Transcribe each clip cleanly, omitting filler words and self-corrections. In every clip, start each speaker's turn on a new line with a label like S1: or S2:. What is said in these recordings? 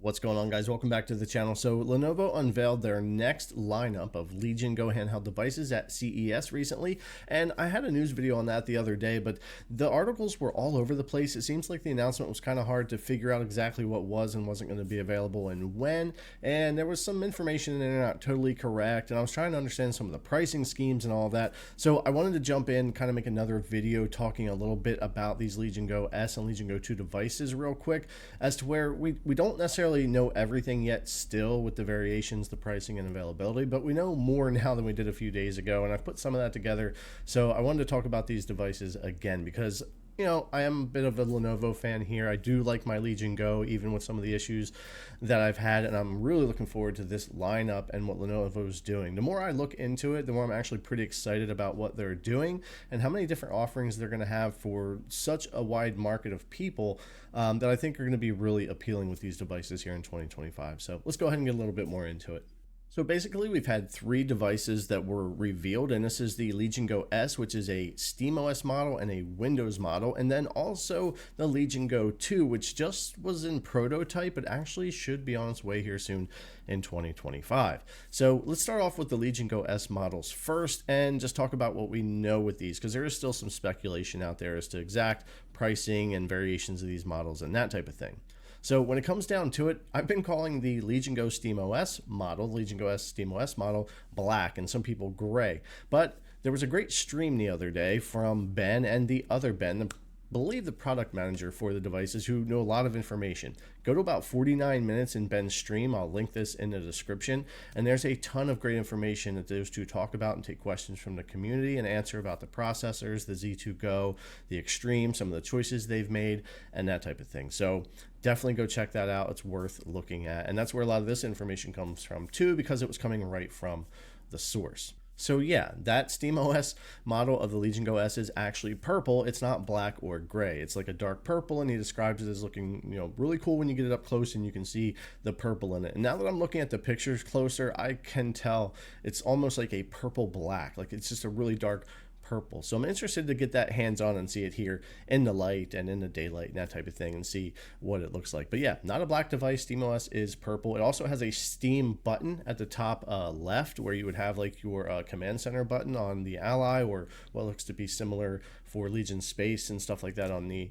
S1: What's going on, guys? Welcome back to the channel. So Lenovo unveiled their next lineup of Legion Go handheld devices at CES recently, and I had a news video on that the other day, but the articles were all over the place. It seems like the announcement was kind of hard to figure out exactly what was and wasn't going to be available and when, and there was some information in there not totally correct, and I was trying to understand some of the pricing schemes and all of that. So I wanted to jump in, kind of make another video talking a little bit about these Legion Go S and Legion Go 2 devices real quick, as to where we don't necessarily know everything yet still with the variations, the pricing, and availability, but we know more now than we did a few days ago, and I've put some of that together. So I wanted to talk about these devices again because, you know, I am a bit of a Lenovo fan here. I do like my Legion Go, even with some of the issues that I've had, and I'm really looking forward to this lineup and what Lenovo is doing. The more I look into it, the more I'm actually pretty excited about what they're doing and how many different offerings they're going to have for such a wide market of people that I think are going to be really appealing with these devices here in 2025. So let's go ahead and get a little bit more into it. So basically, we've had three devices that were revealed, and this is the Legion Go S, which is a SteamOS model and a Windows model, and then also the Legion Go 2, which just was in prototype, but actually should be on its way here soon in 2025. So let's start off with the Legion Go S models first and just talk about what we know with these, because there is still some speculation out there as to exact pricing and variations of these models and that type of thing. So when it comes down to it, I've been calling the Legion Go SteamOS model, Legion Go S SteamOS model, black, and some people gray. But there was a great stream the other day from Ben and the other Ben, believe the product manager for the devices, who know a lot of information. Go to about 49 minutes in Ben's stream. I'll link this in the description. And there's a ton of great information that those two talk about and take questions from the community and answer about the processors, the Z2 Go, the Extreme, some of the choices they've made, and that type of thing. So definitely go check that out. It's worth looking at. And that's where a lot of this information comes from too, because it was coming right from the source. So yeah, that SteamOS model of the Legion Go S is actually purple. It's not black or gray. It's like a dark purple, and he describes it as looking, you know, really cool when you get it up close and you can see the purple in it. And now that I'm looking at the pictures closer, I can tell it's almost like a purple black. Like it's just a really dark purple. So I'm interested to get that hands-on and see it here in the light and in the daylight and that type of thing and see what it looks like. But yeah, not a black device. SteamOS is purple. It also has a Steam button at the top left, where you would have like your command center button on the Ally, or what looks to be similar for Legion Space and stuff like that on the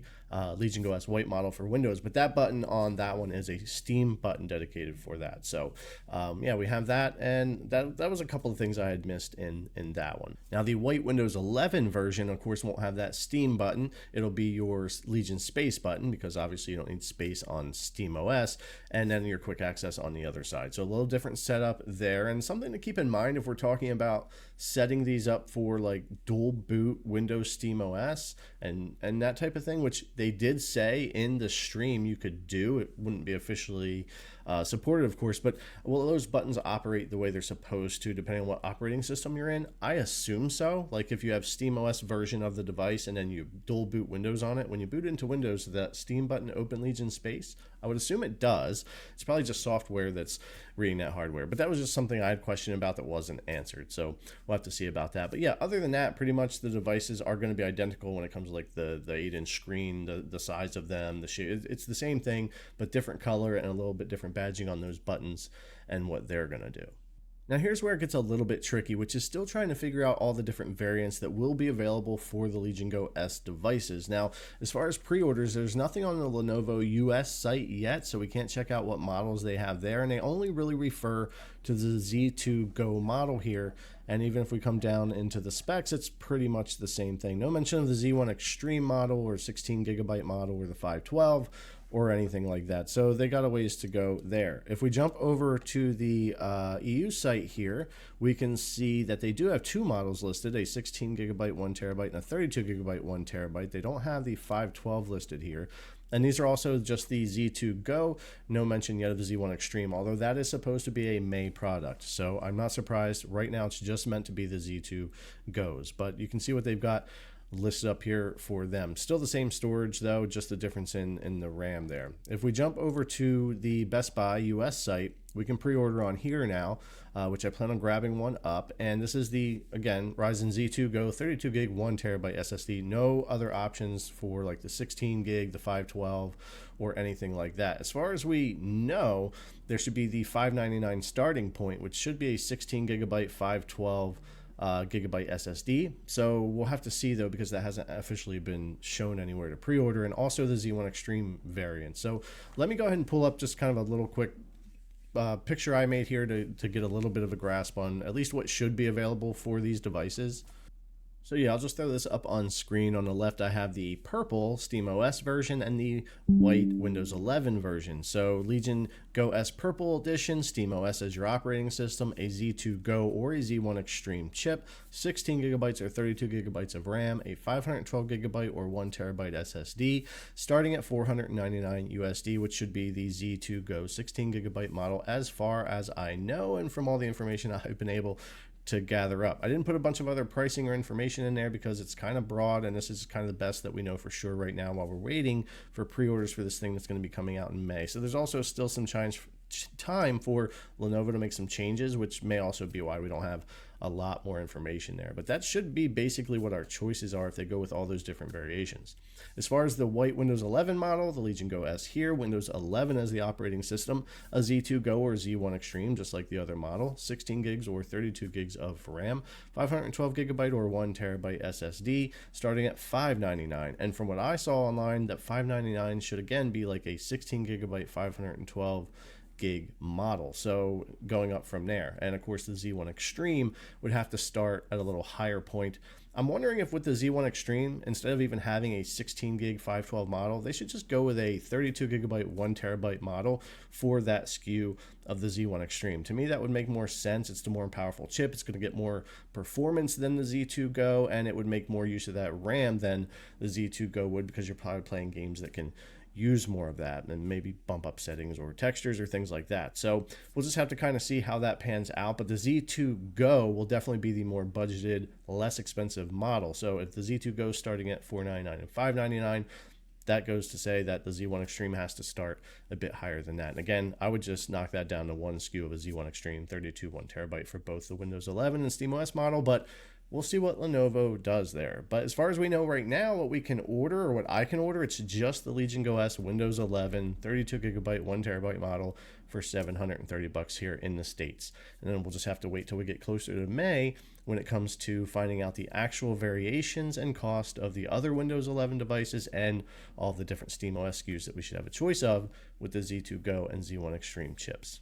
S1: Legion Go S white model for Windows. But that button on that one is a Steam button dedicated for that. So yeah, we have that, and that was a couple of things I had missed in that one. Now the white Windows 11 version, of course, won't have that Steam button. It'll be your Legion Space button, because obviously you don't need space on SteamOS, and then your quick access on the other side. So a little different setup there, and something to keep in mind if we're talking about setting these up for like dual boot Windows SteamOS and that type of thing, which they did say in the stream you could do. It wouldn't be officially supported, of course, but will those buttons operate the way they're supposed to, depending on what operating system you're in? I assume so. Like if you have SteamOS version of the device and then you dual boot Windows on it, when you boot into Windows, that Steam button open Legion Space? I would assume it does. It's probably just software that's reading that hardware, but that was just something I had questioned about that wasn't answered. So we'll have to see about that. But yeah, other than that, pretty much the devices are going to be identical when it comes to like the 8-inch screen, the size of them, the shape. It's the same thing, but different color and a little bit different badging on those buttons and what they're going to do. Now here's where it gets a little bit tricky, which is still trying to figure out all the different variants that will be available for the Legion Go S devices. Now, as far as pre-orders, there's nothing on the Lenovo US site yet, so we can't check out what models they have there, and they only really refer to the Z2 Go model here. And even if we come down into the specs, it's pretty much the same thing. No mention of the Z1 Extreme model or 16GB model or the 512 or anything like that. So they got a ways to go there. If we jump over to the EU site here, we can see that they do have two models listed, a 16GB 1TB and a 32GB 1TB. They don't have the 512 listed here. And these are also just the Z2 Go, no mention yet of the Z1 Extreme, although that is supposed to be a May product. So I'm not surprised. Right now it's just meant to be the Z2 Goes, but you can see what they've got listed up here for them. Still the same storage though, just the difference in the RAM there. If we jump over to the Best Buy US site, we can pre-order on here now, which I plan on grabbing one up. And this is the, again, Ryzen Z2 Go 32 gig 1 terabyte SSD. No other options for like the 16 gig, the 512, or anything like that. As far as we know, there should be the $599 starting point, which should be a 16 gigabyte 512 gigabyte SSD. So we'll have to see though, because that hasn't officially been shown anywhere to pre-order, and also the Z1 Extreme variant. So let me go ahead and pull up just kind of a little quick picture I made here to get a little bit of a grasp on at least what should be available for these devices. So yeah, I'll just throw this up on screen. On the left, I have the purple SteamOS version and the white Windows 11 version. So Legion Go S Purple Edition, SteamOS as your operating system, a Z2 Go or a Z1 Extreme chip, 16 gigabytes or 32 gigabytes of RAM, a 512 gigabyte or 1 terabyte SSD, starting at $499 USD, which should be the Z2 Go 16 gigabyte model as far as I know, and from all the information I've been able to gather up. I didn't put a bunch of other pricing or information in there because it's kind of broad, and this is kind of the best that we know for sure right now while we're waiting for pre-orders for this thing that's going to be coming out in May. So there's also still some time for Lenovo to make some changes, which may also be why we don't have a lot more information there. But that should be basically what our choices are if they go with all those different variations. As far as the white Windows 11 model, the Legion Go S here, Windows 11 as the operating system, a Z2 Go or Z1 Extreme, just like the other model, 16 gigs or 32 gigs of RAM, 512 gigabyte or 1 terabyte SSD, starting at $599. And from what I saw online, that $599 should again be like a 16 gigabyte 512 gig model, so going up from there. And of course the Z1 Extreme would have to start at a little higher point. I'm wondering if with the Z1 Extreme, instead of even having a 16 gig 512 model, they should just go with a 32 gigabyte 1 terabyte model for that SKU of the Z1 Extreme. To me, that would make more sense. It's the more powerful chip. It's going to get more performance than the Z2 Go, and it would make more use of that RAM than the Z2 Go would, because you're probably playing games that can use more of that and maybe bump up settings or textures or things like that. So we'll just have to kind of see how that pans out. But the Z2 Go will definitely be the more budgeted, less expensive model. So if the Z2 Go is starting at $499 and $599, that goes to say that the Z1 Extreme has to start a bit higher than that. And again, I would just knock that down to one SKU of a Z1 Extreme, 32 1 terabyte for both the Windows 11 and SteamOS model. But we'll see what Lenovo does there. But as far as we know right now, what we can order, or what I can order, it's just the Legion Go S Windows 11 32 gigabyte 1 terabyte model for $730 here in the States. And then we'll just have to wait till we get closer to May when it comes to finding out the actual variations and cost of the other Windows 11 devices and all the different SteamOS SKUs that we should have a choice of with the Z2 Go and Z1 Extreme chips.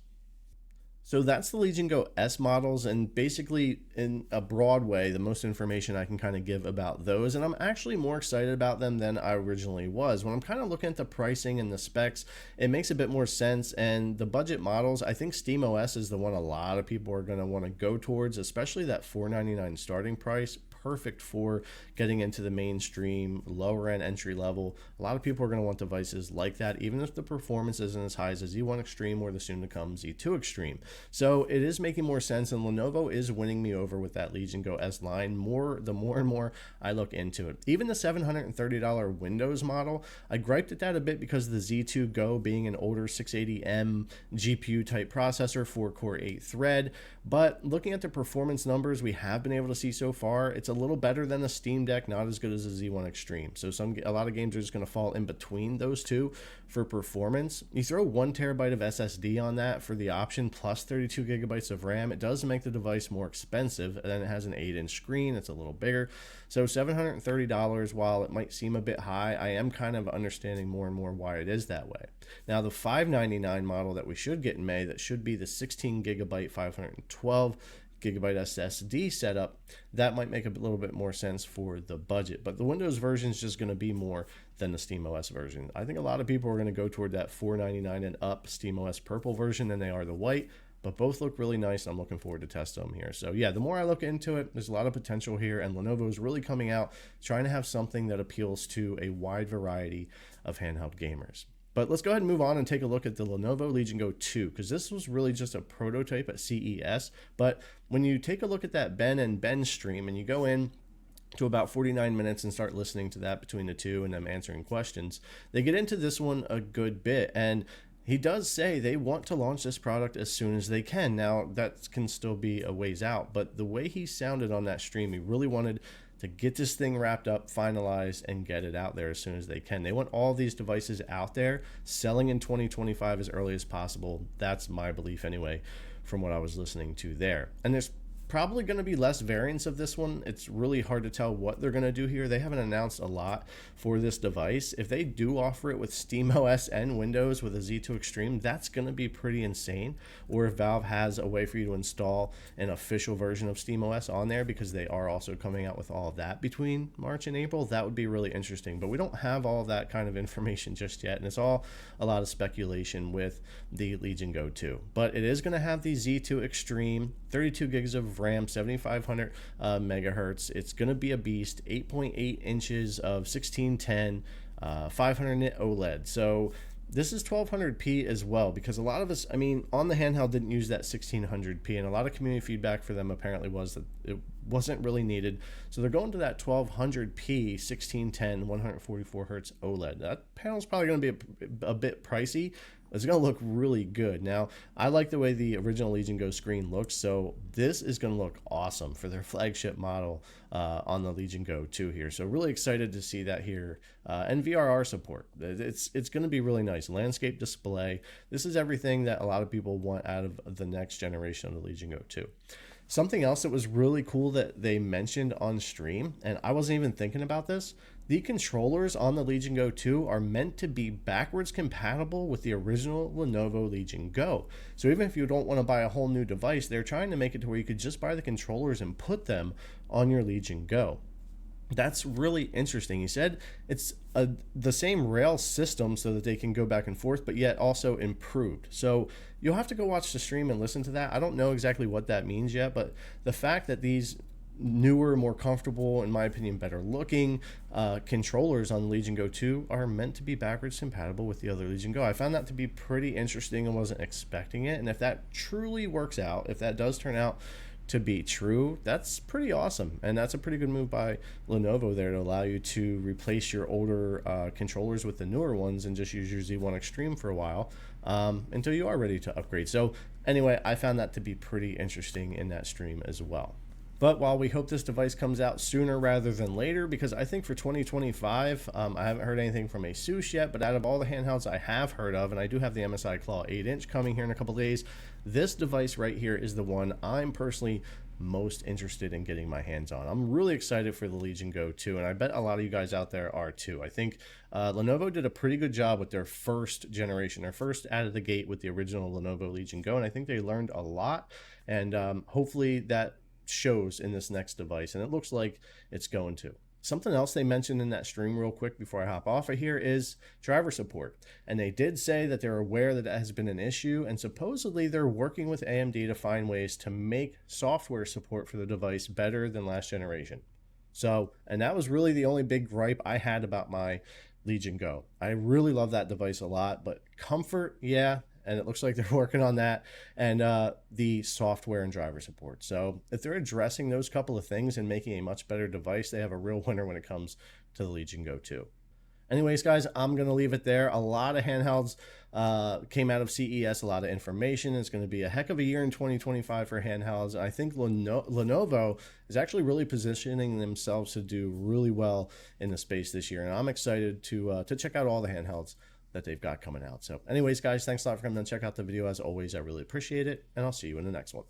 S1: So that's the Legion Go S models, and basically in a broad way, the most information I can kind of give about those. And I'm actually more excited about them than I originally was. When I'm kind of looking at the pricing and the specs, it makes a bit more sense. And the budget models, I think SteamOS is the one a lot of people are going to want to go towards, especially that $499 starting price. Perfect for getting into the mainstream, lower end entry level. A lot of people are going to want devices like that, even if the performance isn't as high as a Z1 Extreme or the soon to come Z2 Extreme. So it is making more sense, and Lenovo is winning me over with that Legion Go S line. The more and more I look into it. Even the $730 Windows model, I griped at that a bit because of the Z2 Go being an older 680M GPU type processor, 4-core 8-thread. But looking at the performance numbers we have been able to see so far, it's a little better than the Steam Deck, not as good as the Z1 Extreme. So a lot of games are just going to fall in between those two for performance. You throw 1 terabyte of SSD on that for the option, plus 32 gigabytes of RAM. It does make the device more expensive, and then it has an 8-inch screen. It's a little bigger. So $730, while it might seem a bit high, I am kind of understanding more and more why it is that way. Now, the $599 model that we should get in May, that should be the 16 gigabyte 512 gigabyte SSD setup, that might make a little bit more sense for the budget. But the Windows version is just going to be more than the SteamOS version. I think a lot of people are going to go toward that $499 and up SteamOS purple version than they are the white, but both look really nice. I'm looking forward to test them here. So yeah, the more I look into it, there's a lot of potential here, and Lenovo is really coming out trying to have something that appeals to a wide variety of handheld gamers. But let's go ahead and move on and take a look at the Lenovo Legion Go 2, because this was really just a prototype at CES. But when you take a look at that Ben and Ben stream and you go in to about 49 minutes and start listening to that between the two and them answering questions, they get into this one a good bit. And he does say they want to launch this product as soon as they can. Now, that can still be a ways out, but the way he sounded on that stream, he really wanted to get this thing wrapped up, finalized, and get it out there as soon as they can. They want all these devices out there, selling in 2025 as early as possible. That's my belief anyway, from what I was listening to there. And there's probably going to be less variants of this one. It's really hard to tell what they're going to do here. They haven't announced a lot for this device. If they do offer it with SteamOS and Windows with a Z2 Extreme, that's going to be pretty insane. Or if Valve has a way for you to install an official version of SteamOS on there, because they are also coming out with all of that between March and April, that would be really interesting. But we don't have all of that kind of information just yet, and it's all a lot of speculation with the Legion Go 2. But it is going to have the Z2 Extreme, 32 gigs of RAM, 7500 megahertz. It's going to be a beast, 8.8 inches of 1610, 500 nit OLED. So this is 1200p as well, because a lot of us, I mean, on the handheld didn't use that 1600p, and a lot of community feedback for them apparently was that it wasn't really needed. So they're going to that 1200p 1610 144 hertz OLED. That panel's probably going to be a bit pricey. It's going to look really good. Now, I like the way the original Legion Go screen looks, so this is going to look awesome for their flagship model on the Legion Go 2 here. So really excited to see that here. And VRR support. It's going to be really nice. Landscape display. This is everything that a lot of people want out of the next generation of the Legion Go 2. Something else that was really cool that they mentioned on stream, and I wasn't even thinking about this, the controllers on the Legion Go 2 are meant to be backwards compatible with the original Lenovo Legion Go. So even if you don't want to buy a whole new device, they're trying to make it to where you could just buy the controllers and put them on your Legion Go. That's really interesting. He said it's the same rail system so that they can go back and forth, but yet also improved. So you'll have to go watch the stream and listen to that. I don't know exactly what that means yet, but the fact that these newer, more comfortable, in my opinion, better looking controllers on the Legion Go 2 are meant to be backwards compatible with the other Legion Go. I found that to be pretty interesting and wasn't expecting it. And if that truly works out, if that does turn out to be true, that's pretty awesome, and that's a pretty good move by Lenovo there to allow you to replace your older controllers with the newer ones and just use your Z1 Extreme for a while until you are ready to upgrade. So anyway, I found that to be pretty interesting in that stream as well. But while we hope this device comes out sooner rather than later, because I think for 2025, I haven't heard anything from ASUS yet, but out of all the handhelds I have heard of, and I do have the MSI Claw 8-inch coming here in a couple days, this device right here is the one I'm personally most interested in getting my hands on. I'm really excited for the Legion Go 2, and I bet a lot of you guys out there are too. I think Lenovo did a pretty good job with their first generation, their first out of the gate with the original Lenovo Legion Go, and I think they learned a lot, and hopefully that shows in this next device, and it looks like it's going to. Something else they mentioned in that stream real quick before I hop off of here is driver support. And they did say that they're aware that has been an issue, and supposedly they're working with AMD to find ways to make software support for the device better than last generation. So, and that was really the only big gripe I had about my Legion Go. I really love that device a lot, but comfort, yeah, and it looks like they're working on that, and the software and driver support. So if they're addressing those couple of things and making a much better device, they have a real winner when it comes to the Legion Go 2. Anyways, guys, I'm going to leave it there. A lot of handhelds came out of CES, a lot of information. It's going to be a heck of a year in 2025 for handhelds. I think Lenovo is actually really positioning themselves to do really well in the space this year, and I'm excited to check out all the handhelds that they've got coming out. So anyways, guys, thanks a lot for coming and check out the video. As always, I really appreciate it, and I'll see you in the next one.